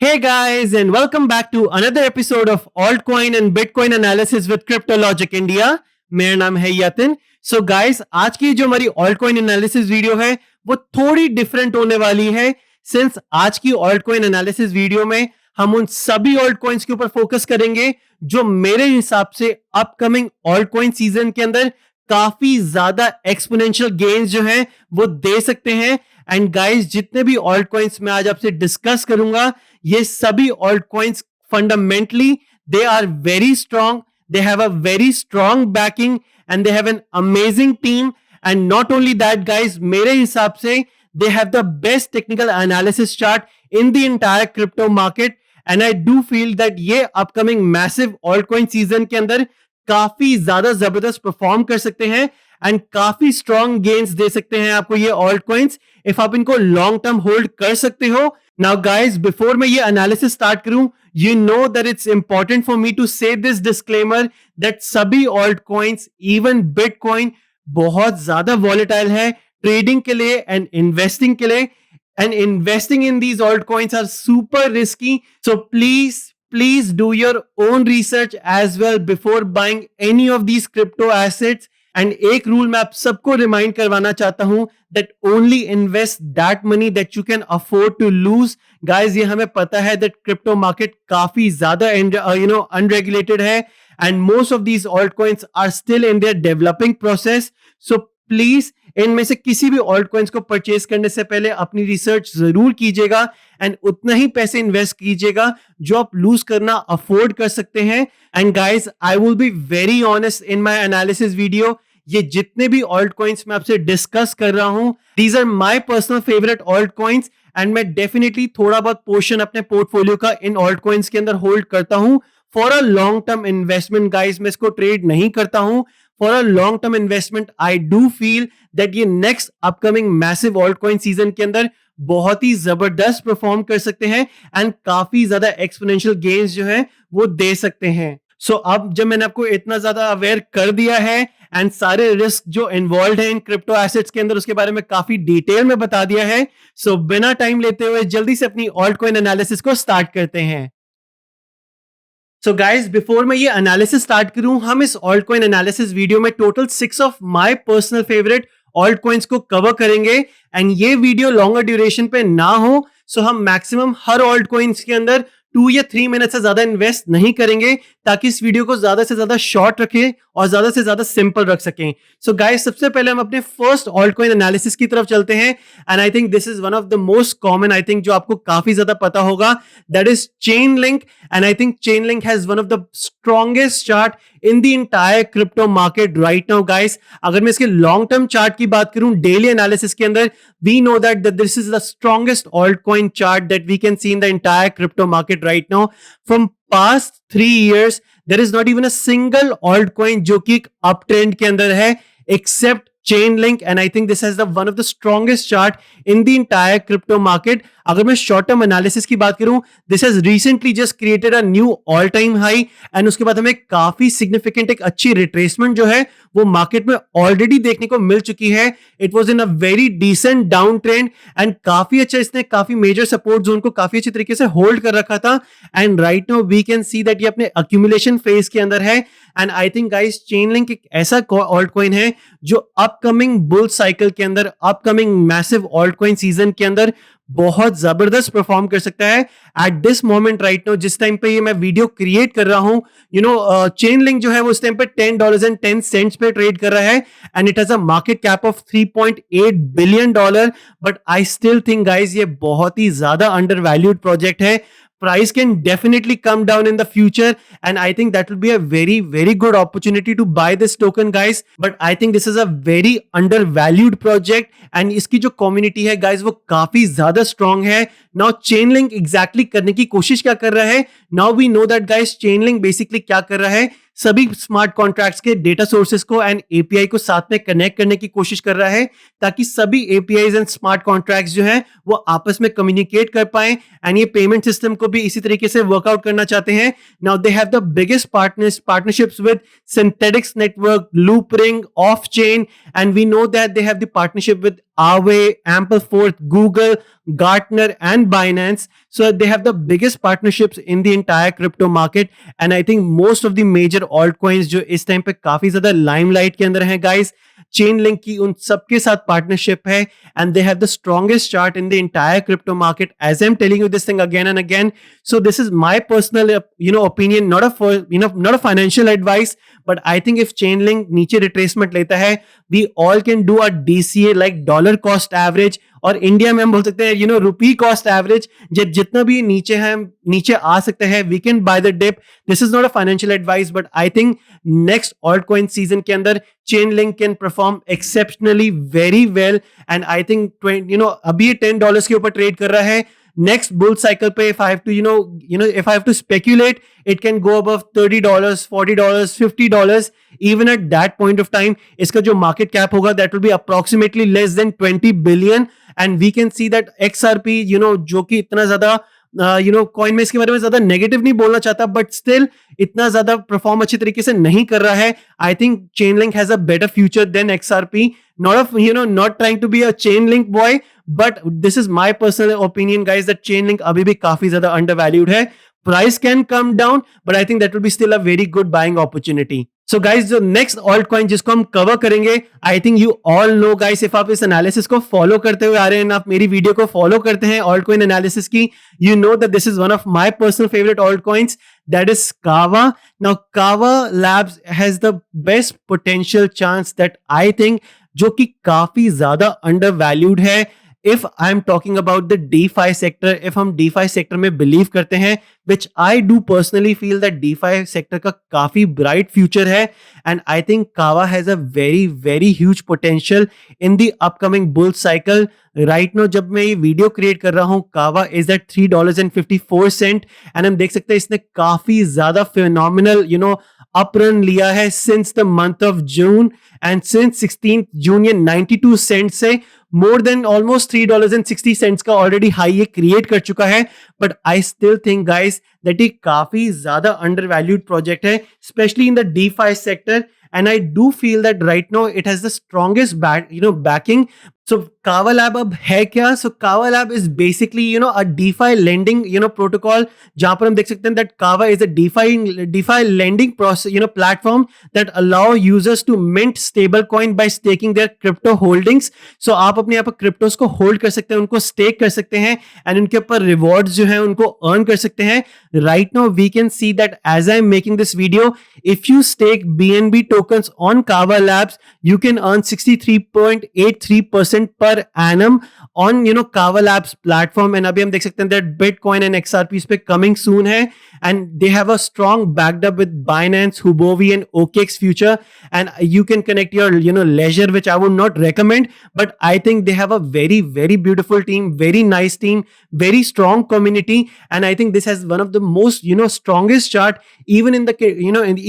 Hey guys, and welcome back to another episode of Altcoin and Bitcoin Analysis with Cryptologic India. मेरा नाम है Yatin. So guys, आज की जो हमारी Altcoin Analysis वीडियो है वो थोड़ी डिफरेंट होने वाली है. सिंस आज की Altcoin Analysis वीडियो में हम उन सभी Altcoins के ऊपर फोकस करेंगे जो मेरे हिसाब से अपकमिंग Altcoin सीजन के अंदर काफी ज्यादा एक्सपोनेंशियल गेन्स जो हैं वो दे सकते हैं. एंड गाइस, जितने भी ऑल्ट कॉइन्स मैं आज आपसे डिस्कस करूंगा, ये सभी alt coins fundamentally they are very strong, they have a very strong backing and they have an amazing team. And not only that guys, मेरे हिसाब से they have the best technical analysis chart in the entire crypto market. And I do feel that ये upcoming massive alt coin season के अंदर काफी ज्यादा जबरदस्त perform कर सकते हैं एंड काफी स्ट्रॉन्ग गेन्स दे सकते हैं आपको ये ऑल्ट कॉइन्स, इफ आप इनको लॉन्ग टर्म होल्ड कर सकते हो. नाउ गाइस, बिफोर मैं ये एनालिसिस स्टार्ट करूं, you know that it's important for me to say this disclaimer that सभी ऑल्ट कॉइन्स, इवन बिटकॉइन, बहुत ज्यादा वॉलेटाइल है ट्रेडिंग के लिए एंड इन्वेस्टिंग के लिए. And investing in these alt coins are super risky, so please do your own research as well before buying any of these crypto assets. And एक rule मैं आप सबको रिमाइंड करवाना चाहता हूं that only invest that money that you can afford to lose. Guys, ये हमें पता है दैट क्रिप्टो मार्केट काफी ज्यादा अनरेगुलेटेड है and most of these alt coins are still in their developing process. So please इनमें से किसी भी ऑल्ट कॉइन्स को परचेज करने से पहले अपनी रिसर्च जरूर कीजिएगा एंड उतना ही पैसे इन्वेस्ट कीजिएगा जो आप लूज करना अफोर्ड कर सकते हैं. And guys, I will be very honest in my analysis video. ये जितने भी ऑल्ट कॉइन्स मैं आपसे डिस्कस कर रहा हूं, these are my personal favourite alt coins and मैं डेफिनेटली थोड़ा बहुत पोर्शन अपने पोर्टफोलियो का इन ऑल्ट कॉइन्स के अंदर होल्ड करता हूं for a long term investment. Guys, मैं इसको ट्रेड नहीं करता हूं. For a long term investment I do feel that ये next upcoming massive alt coin season के अंदर बहुत ही जबरदस्त परफॉर्म कर सकते हैं एंड काफी ज्यादा एक्सपोनेंशियल गेन्स जो है वो दे सकते हैं. सो अब जब मैंने आपको इतना ज्यादा अवेयर कर दिया है एंड सारे रिस्क जो इन्वॉल्व है इन क्रिप्टो एसेट्स के अंदर उसके बारे में काफी डिटेल में बता दिया है, सो बिना टाइम लेते हुए जल्दी से अपनी ऑल्ट कॉइन एनालिसिस को स्टार्ट करते हैं. सो गाइज, बिफोर मैं ये एनालिसिस स्टार्ट करूं, हम इस ऑल्ट कॉइन एनालिसिस वीडियो में total 6 of my personal favourite alt coins को कवर करेंगे एंड ये वीडियो लॉन्गर ड्यूरेशन पे ना हो, सो हम मैक्सिमम हर ऑल्ट कॉइन्स के अंदर 2 या 3 मिनट से ज्यादा इन्वेस्ट नहीं करेंगे ताकि इस वीडियो को ज्यादा से ज्यादा शॉर्ट रखें और ज्यादा से ज्यादा सिंपल रख सकें. सो गाइस, सबसे पहले हम अपने फर्स्ट ऑल्ट कॉइन एनालिसिस की तरफ चलते हैं and I think this is one of the most common, I think जो आपको काफी ज्यादा पता होगा, that is chain link. And I think chain link has one of the strongest chart in the entire crypto market right now. Guys, अगर मैं इसके long term chart की बात करूं डेली एनालिसिस के अंदर, we know that this is the strongest alt coin chart that we can see in the entire crypto market right now. From past 3 years there is not even a single altcoin जो कि एक uptrend के अंदर है except Chainlink, and I think this has the one of the strongest chart in the entire crypto market. अगर मैं short term analysis की बात करूं, this has recently just created a knew all time high and उसके बाद हमें काफी significant एक अच्छी रिट्रेसमेंट जो है वो मार्केट में ऑलरेडी देखने को मिल चुकी है. It was in a very decent down trend and काफी अच्छा, इसने काफी मेजर सपोर्ट जोन को काफी अच्छे तरीके से होल्ड कर रखा था and right now we can see that ये अपने अक्यूमुलेशन फेज के अंदर है. And I think guys, chainlink एक ऐसा ऑल्ट कॉइन है जो अपकमिंग बुल साइकिल के अंदर, upcoming massive alt coin season के अंदर बहुत जबरदस्त परफॉर्म कर सकता है. At this moment right now, जिस टाइम पे ये मैं वीडियो क्रिएट कर रहा हूं, यू नो, चेन लिंक जो है वो इस टाइम पे $10.10 पे ट्रेड कर रहा है and it has a market cap of $3.8 billion. But I still think guys ये बहुत ही ज्यादा अंडर वैल्यूड प्रोजेक्ट है. Price can definitely come down in the future and I think that will be a very good opportunity to buy this token guys, but I think this is a very undervalued project and इसकी जो community है guys वो काफी ज्यादा strong है. Now Chainlink exactly करने की कोशिश क्या कर रहा है? Now we know that guys, Chainlink basically क्या कर रहा है, सभी स्मार्ट कॉन्ट्रैक्ट्स के डेटा सोर्सेस को एंड एपीआई को साथ में कनेक्ट करने की कोशिश कर रहा है ताकि सभी एपीआईज एंड स्मार्ट कॉन्ट्रैक्ट्स जो हैं वो आपस में कम्युनिकेट कर पाएं एंड ये पेमेंट सिस्टम को भी इसी तरीके से वर्कआउट करना चाहते हैं. Now they have the biggest partnerships with Synthetix network, Loopring, off chain, and we know that they have the partnership with Aave, Ampleforth, Google, Gartner and Binance. So they have the biggest partnerships in the entire crypto market. And I think most of the major altcoins जो इस time पे काफी ज्यादा limelight के अंदर हैं guys, Chainlink की उन सबके साथ पार्टनरशिप है, and they have the strongest chart in the entire crypto market, as I'm telling you this thing again and again. So this is my personal opinion, not a financial advice, but I think if Chainlink नीचे retracement लेता है, we all can do a DCA like dollar cost average, और India में हम बोल सकते हैं रुपी cost average, जितना भी नीचे है नीचे आ सकते हैं, we can buy the dip. This is not a financial advice, but I think next alt coin season के अंदर Chainlink can perform exceptionally very well. And I think अभी ये $10 के ऊपर ट्रेड कर रहा है. Next bull cycle पे if I have to if I have to speculate, it can go above $30, $40, $50. Even at that point of time, इसका जो market cap होगा that will be approximately less than 20 billion, and we can see that XRP जो कि इतना ज्यादा coin में इसके बारे में ज्यादा नेगेटिव नहीं बोलना चाहता, बट स्टिल इतना ज्यादा परफॉर्म अच्छी तरीके से नहीं कर रहा है. I think Chainlink has a better future than XRP. Not trying to be a Chainlink boy, but this is my personal opinion, guys, that Chainlink अभी भी काफी ज्यादा undervalued है. Price can come down, but I think that will be still a very good buying opportunity. So guys, जो next altcoin जिसको हम cover करेंगे, I think you all know guys, if आप इस analysis को follow करते हुए आ रहे हैं, आप मेरी वीडियो को follow करते हैं altcoin analysis की, you know that this is one of my personal favorite altcoins, that is Kava. Now Kava Labs has the best potential chance that I think, जो कि काफी ज्यादा undervalued है. If I'm talking about the DeFi sector, if हम DeFi sector में believe करते हैं, which I do personally feel that DeFi sector का काफी bright future है, and I think Kava has a very very huge potential in the upcoming bull cycle. Right now जब मैं ये वीडियो क्रिएट कर रहा हूँ, Kava is at $3.54, and हम देख सकते हैं इसने काफी ज्यादा phenomenal up run लिया है since the month of June, and since 16th June ये 92 cents से more than almost $3.60 का ऑलरेडी हाई ये क्रिएट कर चुका है. But I still think guys that ये काफी ज्यादा अंडरवैल्यूड प्रोजेक्ट है, specially in the DeFi sector. And I do feel that right now it has the strongest backing. So Kava Lab अब है क्या? So Kava Lab is basically a DeFi lending protocol, जहां पर हम देख सकते हैं that Kava is a DeFi lending process platform that allow users to mint stable coin by staking their crypto holdings. So आप अपने यहाँ पर क्रिप्टोस को होल्ड कर सकते हैं, उनको स्टेक कर सकते हैं, एंड उनके ऊपर रिवॉर्ड्स जो हैं उनको अर्न कर सकते हैं. Right now we can see that as I am making this video, if you stake BNB tokens on Kava Labs, you can earn 63.83% per annum on Kava Labs platform. And अभी हम देख सकते हैं that Bitcoin and XRP इस पे coming soon है, and they have a strong backed up with Binance, Huobi and OKX future, and you can connect your Ledger, which I would not recommend, but I think they have a very very beautiful team, very nice team, very strong community, and I think this has one of the most strongest chart even in the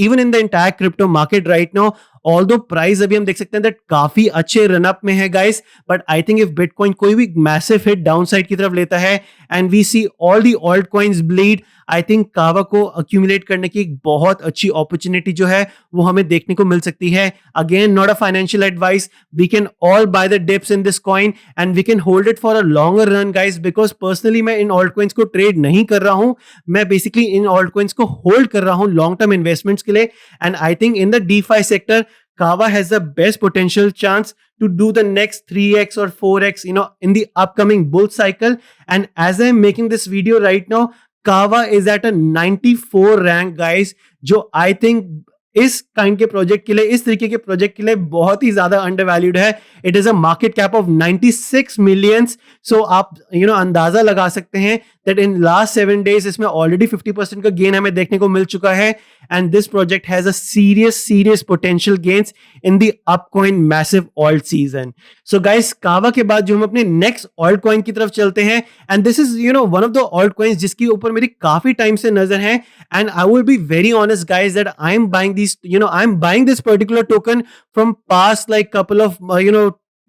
even in the entire crypto market right now. Although price अभी हम देख सकते हैं that काफी अच्छे run up में है guys, but I think if bitcoin कोई भी मैसिव हिट डाउनसाइड की तरफ लेता है and we see all the alt coins bleed, I think Kava को अक्यूमुलेट करने की एक बहुत अच्छी अपॉर्चुनिटी जो है वो हमें देखने को मिल सकती है. Again not a financial advice, we can all buy the dips in this coin and we can hold it for a longer run guys, because personally मैं इन ऑल्ट कॉइन्स को ट्रेड नहीं कर रहा हूं, मैं बेसिकली इन ऑल्ट कॉइन्स को होल्ड कर रहा हूं लॉन्ग टर्म इन्वेस्टमेंट्स के लिए. And I think in the DeFi sector Kava has the best potential chance to do the next 3x or 4x in the upcoming bull cycle. And as I'm making this video right now, Kava is at a 94 rank guys, जो I think इस kind के project के लिए, इस तरीके के project के लिए बहुत ही ज्यादा अंडरवैल्यूड है. It is a market cap of 96 millions. So आप अंदाजा लगा सकते हैं दैट इन लास्ट 7 days इसमें ऑलरेडी 50% का गेन हमें देखने को मिल चुका है, and this project has a serious potential gains in the upcoming massive alt season. So guys, Kava के बाद जो हम अपने नेक्स्ट ऑल्ट कॉइन की तरफ चलते हैं, and this is one of the alt coins जिसके ऊपर मेरी काफी टाइम से नजर है, and I will be very honest guys that I am buying I'm buying this particular token from past like couple of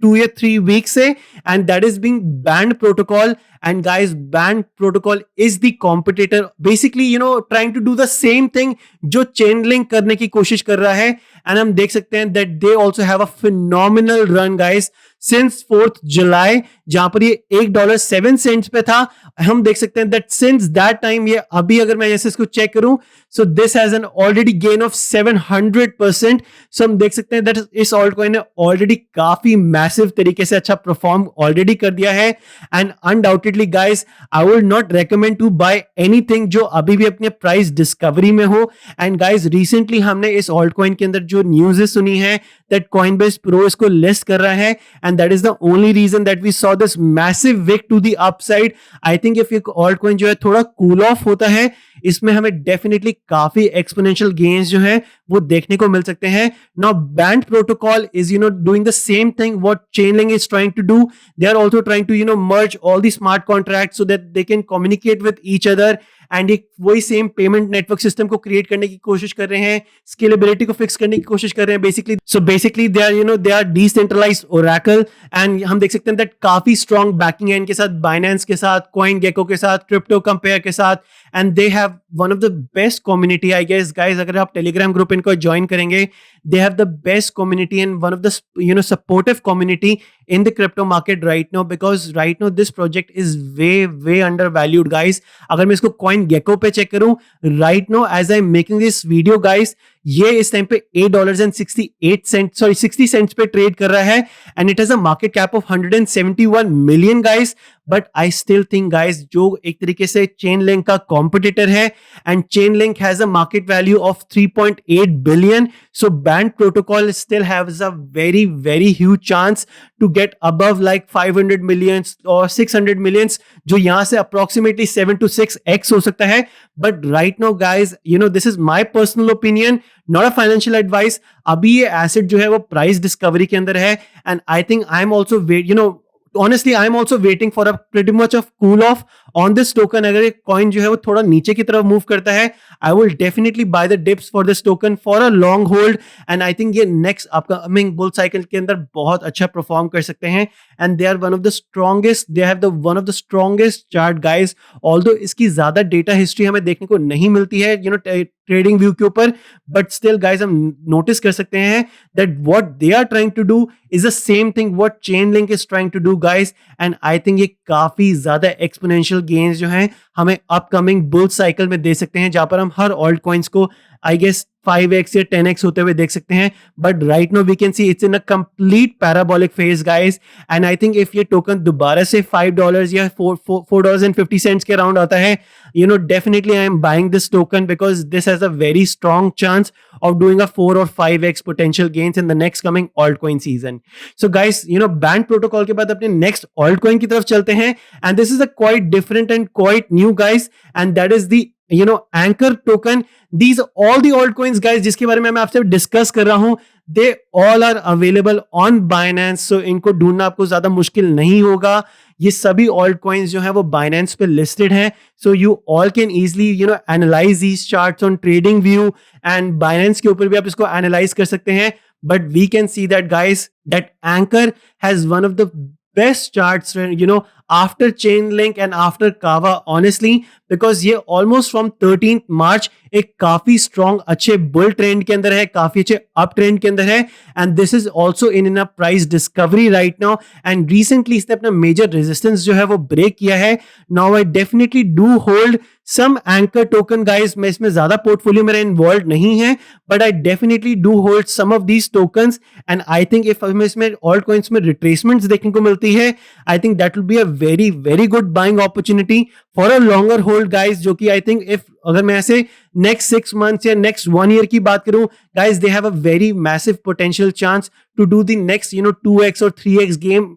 2 or 3 weeks से, and that is being Band Protocol. And guys, Band Protocol is the competitor, basically trying to do the same thing जो Chainlink करने की कोशिश कर रहा है. And हम देख सकते हैं that they also have a phenomenal run guys since 4th जुलाई, जहां पर ये $1.07 पे था. हम देख सकते हैं दैट सिंस दैट टाइम, ये अभी अगर मैं जैसे इसको चेक करूं, so this has an already gain of 700%. So हम देख सकते हैं दैट इस ऑल्ट कॉइन ने ऑलरेडी काफी मैसिव तरीके से अच्छा परफॉर्म ऑलरेडी कर दिया है. And undoubtedly guys, I would not recommend to buy anything जो अभी भी अपने प्राइस डिस्कवरी में हो. एंड गाइस, रिसेंटली हमने इस ऑल्ट कॉइन के अंदर जो न्यूज़ सुनी है दैट Coinbase Pro इसको लिस्ट कर रहा है, and that is the only reason that we saw this massive wick to the upside. I think if ये ऑल्ट कॉइन जो है थोड़ा कूल ऑफ होता है, इसमें हमें डेफिनेटली काफी एक्सपोनेंशियल गेन्स जो है वो देखने को मिल सकते हैं. Now band protocol is doing the same thing what Chainlink is trying to do. They are also trying to merge all the smart contracts so that they can communicate with each other, and एक वही same payment network system को create करने की कोशिश कर रहे हैं, scalability को फिक्स करने की कोशिश कर रहे हैं basically. So basically they are decentralized oracle, and हम देख सकते हैं दैट काफी स्ट्रॉन्ग बैकिंग है इनके साथ, बाइनेंस के साथ, CoinGecko के साथ, क्रिप्टो कंपेयर के साथ, and they have one of the best community I guess guys. अगर आप टेलीग्राम ग्रुप इनको ज्वाइन करेंगे, they have the best community and one of the supportive community in the crypto market right now, because right now this project is way undervalued guys. अगर मैं इसको CoinGecko पे check करूं, right now as I'm making this video guys, ये इस time पे $8.68 60 cents पे trade कर रहा है, and it has a market cap of 171 million guys. But I still think guys, जो एक तरीके से Chainlink का कॉम्पिटिटर है, and Chainlink has a market value of 3.8 billion. So Band Protocol still haves a very huge chance to get above like 500 million और 600 millions, जो यहां से अप्रोक्सीमेटली 7 to 6x हो सकता है. But right now guys, this is my personal opinion, not a financial advice. अभी ये asset जो है वो प्राइस डिस्कवरी के अंदर है, and I think I am also honestly I am also waiting for a pretty much of cool off on this token. अगर एक कॉइन जो है वो थोड़ा नीचे की तरफ मूव करता है, I will definitely buy the dips for this token for a long hold, and I think ये next upcoming bull cycle के अंदर बहुत अच्छा परफॉर्म कर सकते हैं, and they are one of the strongest, they have the one of the strongest chart guys. Although इसकी ज्यादा डेटा हिस्ट्री हमें देखने को नहीं मिलती है ट्रेडिंग व्यू के ऊपर, बट स्टिल गाइस हम नोटिस कर सकते हैं that what they are trying to do is the same thing what Chainlink is trying to do guys. And I think ये काफी ज्यादा एक्सपोनेंशियल गेन्स जो हैं हमें अपकमिंग बुल साइकिल में दे सकते हैं, जहां पर हम हर ऑल्ट कॉइन्स को आई गेस 5x या 10x होते हुए देख सकते हैं. But right now we can see it's in a complete parabolic phase guys, and I think if ये टोकन दोबारा से $5 या $4.50 के अराउंड आता है, definitely I am buying this token because this has a very strong chance of doing a 4 or 5x potential gains in the next coming altcoin season. So guys, band protocol के बाद अपने next altcoin की तरफ चलते हैं, and this is a quite different and quite new guys, and that is the Anchor token. These all the altcoins guys जिसके बारे में मैं आपसे डिस्कस कर रहा हूं, they all are available on Binance, so इनको ढूंढना आपको ज्यादा मुश्किल नहीं होगा. ये सभी altcoins जो है वो Binance पे listed हैं, so you all can easily analyze these charts on TradingView, and Binance के ऊपर भी आप इसको analyze कर सकते हैं. But we can see that guys, that Anchor has one of the best charts after Chainlink and after Kava, honestly, because ये almost from 13th March एक काफी strong अच्छे bull trend के अंदर है, काफी अच्छे up trend के अंदर है, and this is also in a price discovery right now, and recently इसने अपना major resistance जो है वो break किया है. Now I definitely do hold some Anchor token guys. मैं इसमें ज्यादा portfolio मेरा involved नहीं है, but I definitely do hold some of these tokens, and I think if हमें इसमें altcoins में retracements देखने को मिलती है, I think that will be a very good buying opportunity for a longer hold guys, जो कि I think if अगर मैं ऐसे next 6 months या next 1 year की बात करूं guys, they have a very massive potential chance to do the next 2x or 3x game,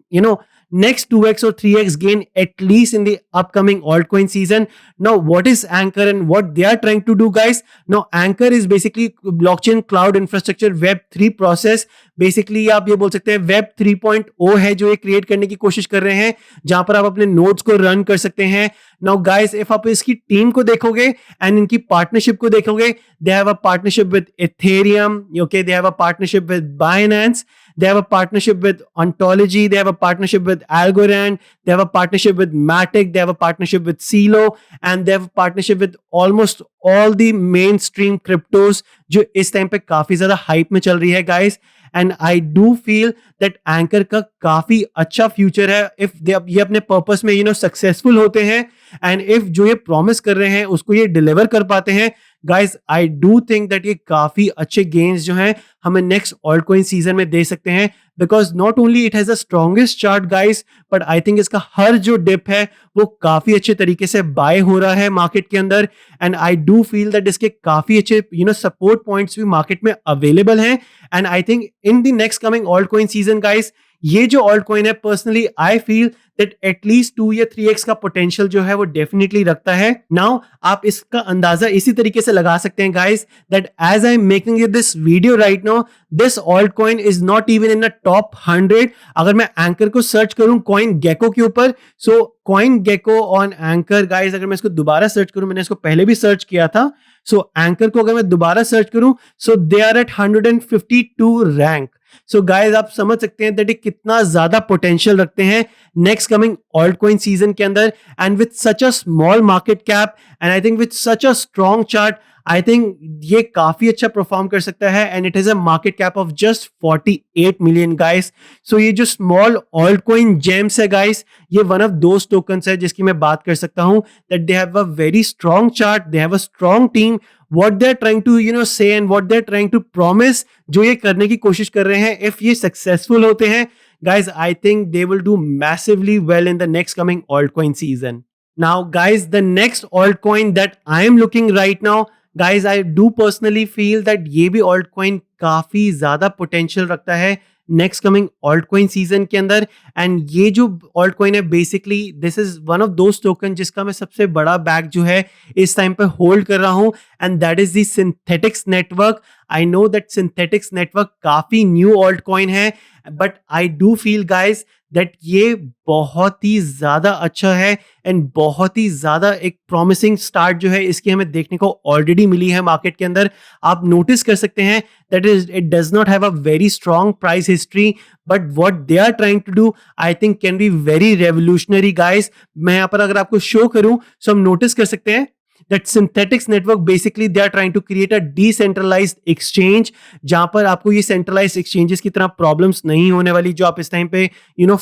next 2x or 3x gain at least in the upcoming altcoin season. Now what is Anchor and what they are trying to do guys? Now Anchor is basically blockchain cloud infrastructure web 3 process. Basically आप ये बोल सकते हैं web 3.0 है जो ये create करने की कोशिश कर रहे हैं, जहां पर आप अपने नोड्स को रन कर सकते हैं. नाउ गाइस, इफ आप इसकी टीम को देखोगे एंड इनकी पार्टनरशिप को देखोगे, दे have a partnership with Ethereum, okay, they have a partnership with Binance, they have a partnership with Ontology, they have a partnership with Algorand, they have a partnership with Matic, they have a partnership with CeeLo, and they have a partnership with almost all the mainstream cryptos जो इस time पे काफी ज्यादा hype में चल रही है guys. And I do feel that anchor का काफी अच्छा फ्यूचर है इफ ये अपने पर्पस में सक्सेसफुल होते हैं एंड इफ जो ये प्रॉमिस कर रहे हैं उसको ये डिलीवर कर पाते हैं guys. I do think that ये काफी अच्छे गेन्स जो हैं हमें नेक्स्ट ऑल्ट कॉइन सीजन में दे सकते हैं because not only it has the strongest chart guys but I think इसका हर जो डिप है वो काफी अच्छे तरीके से बाय हो रहा है मार्केट के अंदर. And I do feel that इसके काफी अच्छे सपोर्ट पॉइंट्स भी मार्केट में अवेलेबल हैं. And I think in the next coming alt coin season guys ये जो ऑल्ट कॉइन है personally I feel that at least 2 या 3x का पोटेंशियल जो है वो डेफिनेटली रखता है. नाउ आप इसका अंदाजा इसी तरीके से लगा सकते हैं guys that as I am making this video right now this alt coin is not even in the top 100. अगर मैं एंकर को सर्च करूं कॉइन गेको के ऊपर, so Coin Gecko on anchor guys अगर मैं इसको दोबारा सर्च करूं, मैंने इसको पहले भी सर्च किया था, सो एंकर को अगर मैं दोबारा सर्च करूं so they are at 152 rank. So guys आप समझ सकते हैं दैट कितना ज्यादा पोटेंशियल रखते हैं next coming alt coin season के अंदर. And with such a small market cap and I think with such a strong chart I think ये काफी अच्छा परफॉर्म कर सकता है. And it is a market cap of just 48 million guys. So ये जो स्मॉल ऑल्ट कॉइन जेम्स है guys ये वन ऑफ दोस टोकन्स है जिसकी मैं बात कर सकता हूं that they have a very strong chart, they have a strong team. what they're trying to say and what they're trying to promise जो ये करने की कोशिश कर रहे हैं if ये successful होते हैं guys I think they will do massively well in the next coming altcoin season. Now guys the next altcoin that I am looking right now guys I do personally feel that ये भी altcoin काफी ज्यादा potential रखता है next coming alt coin season के अंदर. And ये जो ऑल्ट कॉइन है basically this is one of those token जिसका मैं सबसे बड़ा बैग जो है इस टाइम पे होल्ड कर रहा हूं and that is the synthetics network. I know that synthetics network काफी न्यू ऑल्ट कॉइन है but I do feel guys that ये बहुत ही ज्यादा अच्छा है एंड बहुत ही ज्यादा एक प्रॉमिसिंग स्टार्ट जो है इसकी हमें देखने को ऑलरेडी मिली है मार्केट के अंदर. आप नोटिस कर सकते हैं that is it does not have a very strong price history but what they are trying to do I think can be very revolutionary guys. मैं यहाँ पर अगर आपको शो करूं सो हम नोटिस कर सकते हैं that synthetics network basically they are trying to create a decentralized exchange जहां पर आपको ये centralized exchanges की तरह problems नहीं होने वाली जो आप इस टाइम पे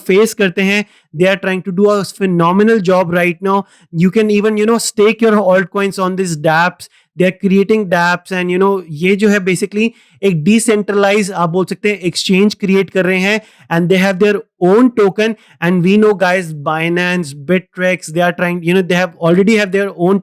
face करते हैं. They are trying to do a phenomenal job right now. You can even stake your altcoins on these dApps. They are creating dApps and ये जो है basically एक decentralized आप बोल सकते हैं exchange create कर रहे हैं and they have their own token and we know guys Binance, Bittrex they are trying they have already have their own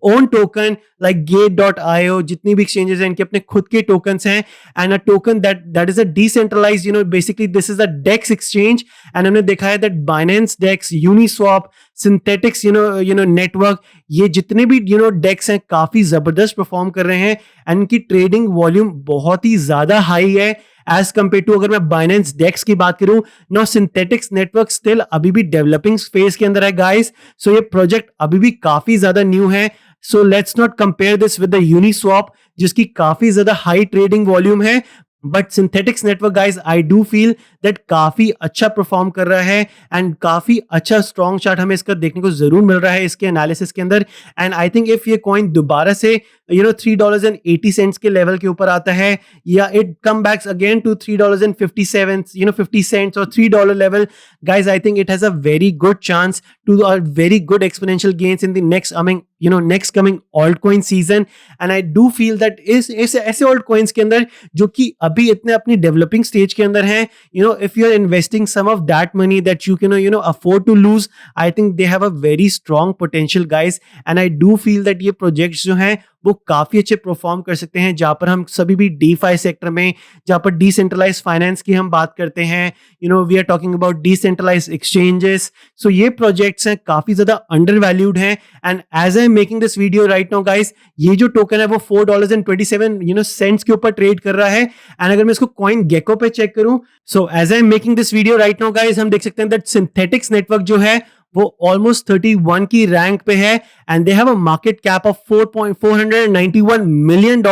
own token like Gate.io जितनी भी exchanges हैं इनके अपने खुद के tokens हैं and a token that is a decentralized basically this is a DEX exchange and हमने देखा है that Binance DEX, Uniswap, Synthetics network ये जितने भी DEX हैं काफी जबरदस्त परफॉर्म कर रहे हैं एंड इनकी ट्रेडिंग वॉल्यूम बहुत ही ज्यादा हाई है एज कंपेयर टू अगर मैं Binance DEX की बात करूं. नाउ सिंथेटिक्स नेटवर्क स्टिल अभी भी डेवलपिंग फेज के अंदर है गाइस. सो ये प्रोजेक्ट अभी भी काफी ज्यादा न्यू है. So let's not compare this with the Uniswap जिसकी काफी ज्यादा हाई ट्रेडिंग वॉल्यूम है but synthetics network guys I do feel that काफी अच्छा परफॉर्म कर रहा है एंड काफी अच्छा स्ट्रॉन्ग चार्ट हमें इसका देखने को जरूर मिल रहा है इसके एनालिसिस के अंदर. एंड आई थिंक इफ ये कॉइन दोबारा से $3.80 के लेवल के ऊपर आता है या it come backs again to $3.57 और $3 level guys I think it has a very good chance to a very good exponential gains in the next coming alt coin season. And I do feel that ऐसे alt coins के अंदर जो कि अभी इतने अपनी developing stage के अंदर हैं if you are investing some of that money that you can afford to lose I think they have a very strong potential guys and I do feel that ये projects जो हैं वो काफी अच्छे perform कर सकते हैं जहां पर हम सभी भी DeFi सेक्टर में जहां पर डिसेंट्रलाइज्ड फाइनेंस की हम बात करते हैं we are talking about decentralized exchanges. So ये प्रोजेक्ट्स हैं काफी ज्यादा अंडर वैल्यूड हैं and as I am making this video right now guys ये जो टोकन है वो $4.27 के ऊपर ट्रेड कर रहा है. एंड अगर मैं इसको कॉइन गेको पे चेक करूं so as I am making this video right now guys हम देख सकते हैं दैट सिंथेटिक्स नेटवर्क जो है वो ऑलमोस्ट 31 की रैंक पे है and they have a market cap of $491 million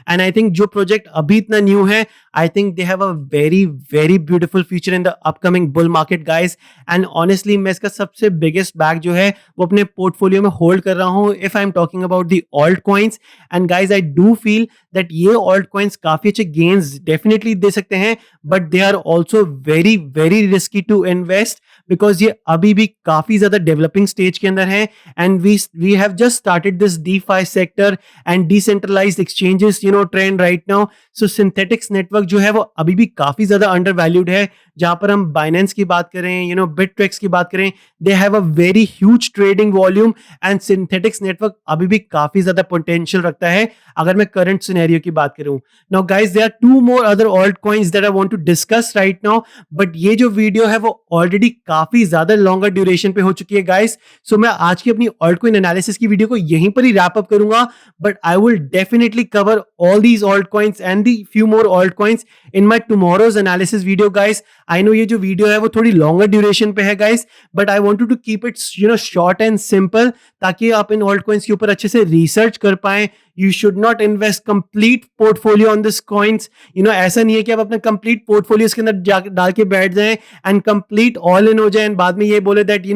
and I think जो प्रोजेक्ट अभी इतना न्यू है, I think they have a very very beautiful future in the upcoming bull market guys. And honestly मैं इसका सबसे biggest bag जो है वो अपने पोर्टफोलियो में होल्ड कर रहा हूँ if I am talking about the alt coins. And guys I do feel that ये ऑल्ट कॉइन्स काफी अच्छे गेन्स डेफिनेटली दे सकते हैं, but they are also very very risky to invest because ये अभी भी काफी ज्यादा डेवलपिंग स्टेज के अंदर है and we have just started this DeFi sector and decentralized exchanges trend right now. So Synthetix network जो है वो अभी भी काफी ज्यादा अंडर वैल्यूड है। जहां पर हम बाइनेंस की बात करें, बिटट्रेक्स की बात करें, दे have a very huge trading volume and synthetics network अभी भी काफी ज्यादा पोटेंशियल रखता है अगर मैं करंट सिनेरियो की बात करूं। Now guys there are 2 more other alt coins that I want to discuss right now, but ये जो वीडियो है वो ऑलरेडी काफी ज्यादा लॉन्गर ड्यूरेशन पे हो चुकी है गाइस। सो मैं आज की अपनी ऑल्ट कॉइन एनालिसिस की वीडियो को यहीं पर ही रैप अप करूंगा, but I will definitely cover all these alt coins and the few more alt coins in my tomorrow's analysis video guys. I know ये जो वीडियो है वो थोड़ी लॉन्गर ड्यूरेशन पे है guys, but I wanted to keep it short and simple ताकि आप इन alt coins के ऊपर अच्छे से रिसर्च कर पाएं। You should not invest complete portfolio on this coins. ऐसा नहीं है कि आप अपना complete portfolio इसके अंदर डाल के बैठ जाएं and complete all in हो जाएं and बाद में ये बोले that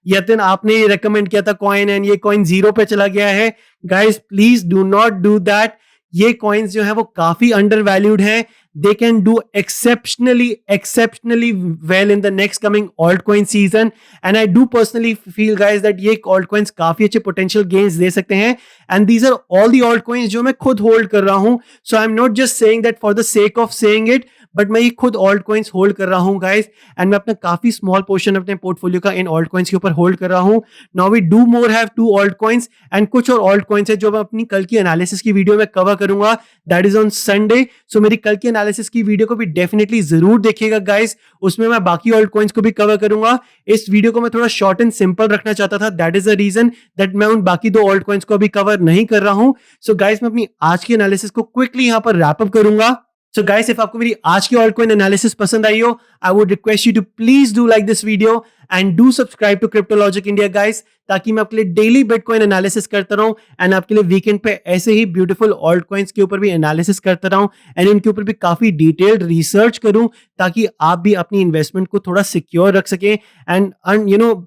यतिन आपने ये recommend किया था coin and ये coin zero पे चला गया है। Guys, please do not do that. ये coins जो है वो काफी undervalued है। They can do exceptionally well in the next coming altcoin season, and I do personally feel guys that ये altcoins काफी अच्छे potential gains दे सकते हैं, and these are all the altcoins जो मैं खुद hold कर रहा हूं। So I'm not just saying that for the sake of saying it, but मैं ये खुद ऑल्ट कॉइन्स होल्ड कर रहा हूँ गाइस एंड मैं अपना काफी स्मॉल पोर्शन अपने पोर्टफोलियो का इन ऑल्ट कॉइन्स के ऊपर होल्ड कर रहा हूँ। Now we do more have 2 alt coins and कुछ और ऑल्ट कॉइन्स है जो मैं अपनी कल की एनालिसिस की वीडियो में कवर करूंगा, दैट इज ऑन संडे। सो मेरी कल की एनालिसिस की वीडियो को भी डेफिनेटली जरूर देखिएगा गाइस, उसमें मैं बाकी ऑल्ट कॉइन्स को भी कवर करूंगा। इस वीडियो को मैं थोड़ा शॉर्ट एंड सिंपल रखना चाहता था, that is the reason that मैं उन बाकी 2 ऑल्ट कॉइन्स को अभी कवर नहीं कर रहा हूं। सो गाइस मैं अपनी आज की एनालिसिस को क्विकली यहां पर रैप अप करूंगा। So guys, if आपको मेरी आज की altcoin एनालिसिस पसंद आई हो, I would request you to please do like this video and do subscribe to CryptoLogic India guys, ताकि मैं आपके लिए डेली बिटकॉइन एनालिसिस करता रहूं एंड आपके लिए वीकेंड पे ऐसे ही ब्यूटीफुल ऑल्ट कॉइन्स के ऊपर भी एनालिसिस करता रहूं एंड इनके ऊपर भी काफी डिटेल्ड रिसर्च करूं ताकि आप भी अपनी इन्वेस्टमेंट को थोड़ा सिक्योर रख सकें एंड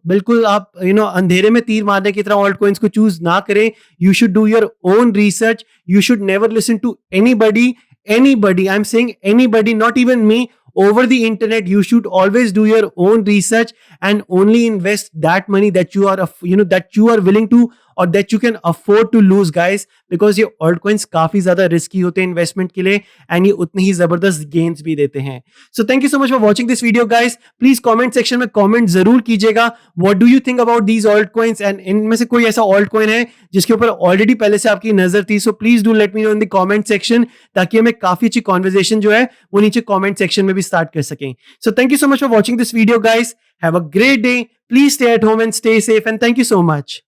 बिल्कुल आप अंधेरे में तीर मारने की तरह ऑल्ट कॉइन्स को चूज ना करें। You should do your own research, you should never listen to anybody, I'm saying anybody, not even me, over the internet. You should always do your own research and only invest that money that you are willing to or that you can afford to lose guys, because ये altcoins काफी ज्यादा risky होते हैं investment के लिए and ये उतने ही जबरदस्त गेन्स भी देते हैं। So thank you so much for watching this video guys. Please comment section में कमेंट जरूर कीजिएगा, what do you think about these altcoins and इनमें से कोई ऐसा altcoin है जिसके ऊपर ऑलरेडी पहले से आपकी नजर थी। So please do let me know in the comment section ताकि हमें काफी अच्छी कॉन्वर्सेशन जो है वो नीचे कमेंट सेक्शन में भी स्टार्ट कर सकें। So thank you so much for watching this video guys, have a great day, please stay at home and stay safe and thank you so much.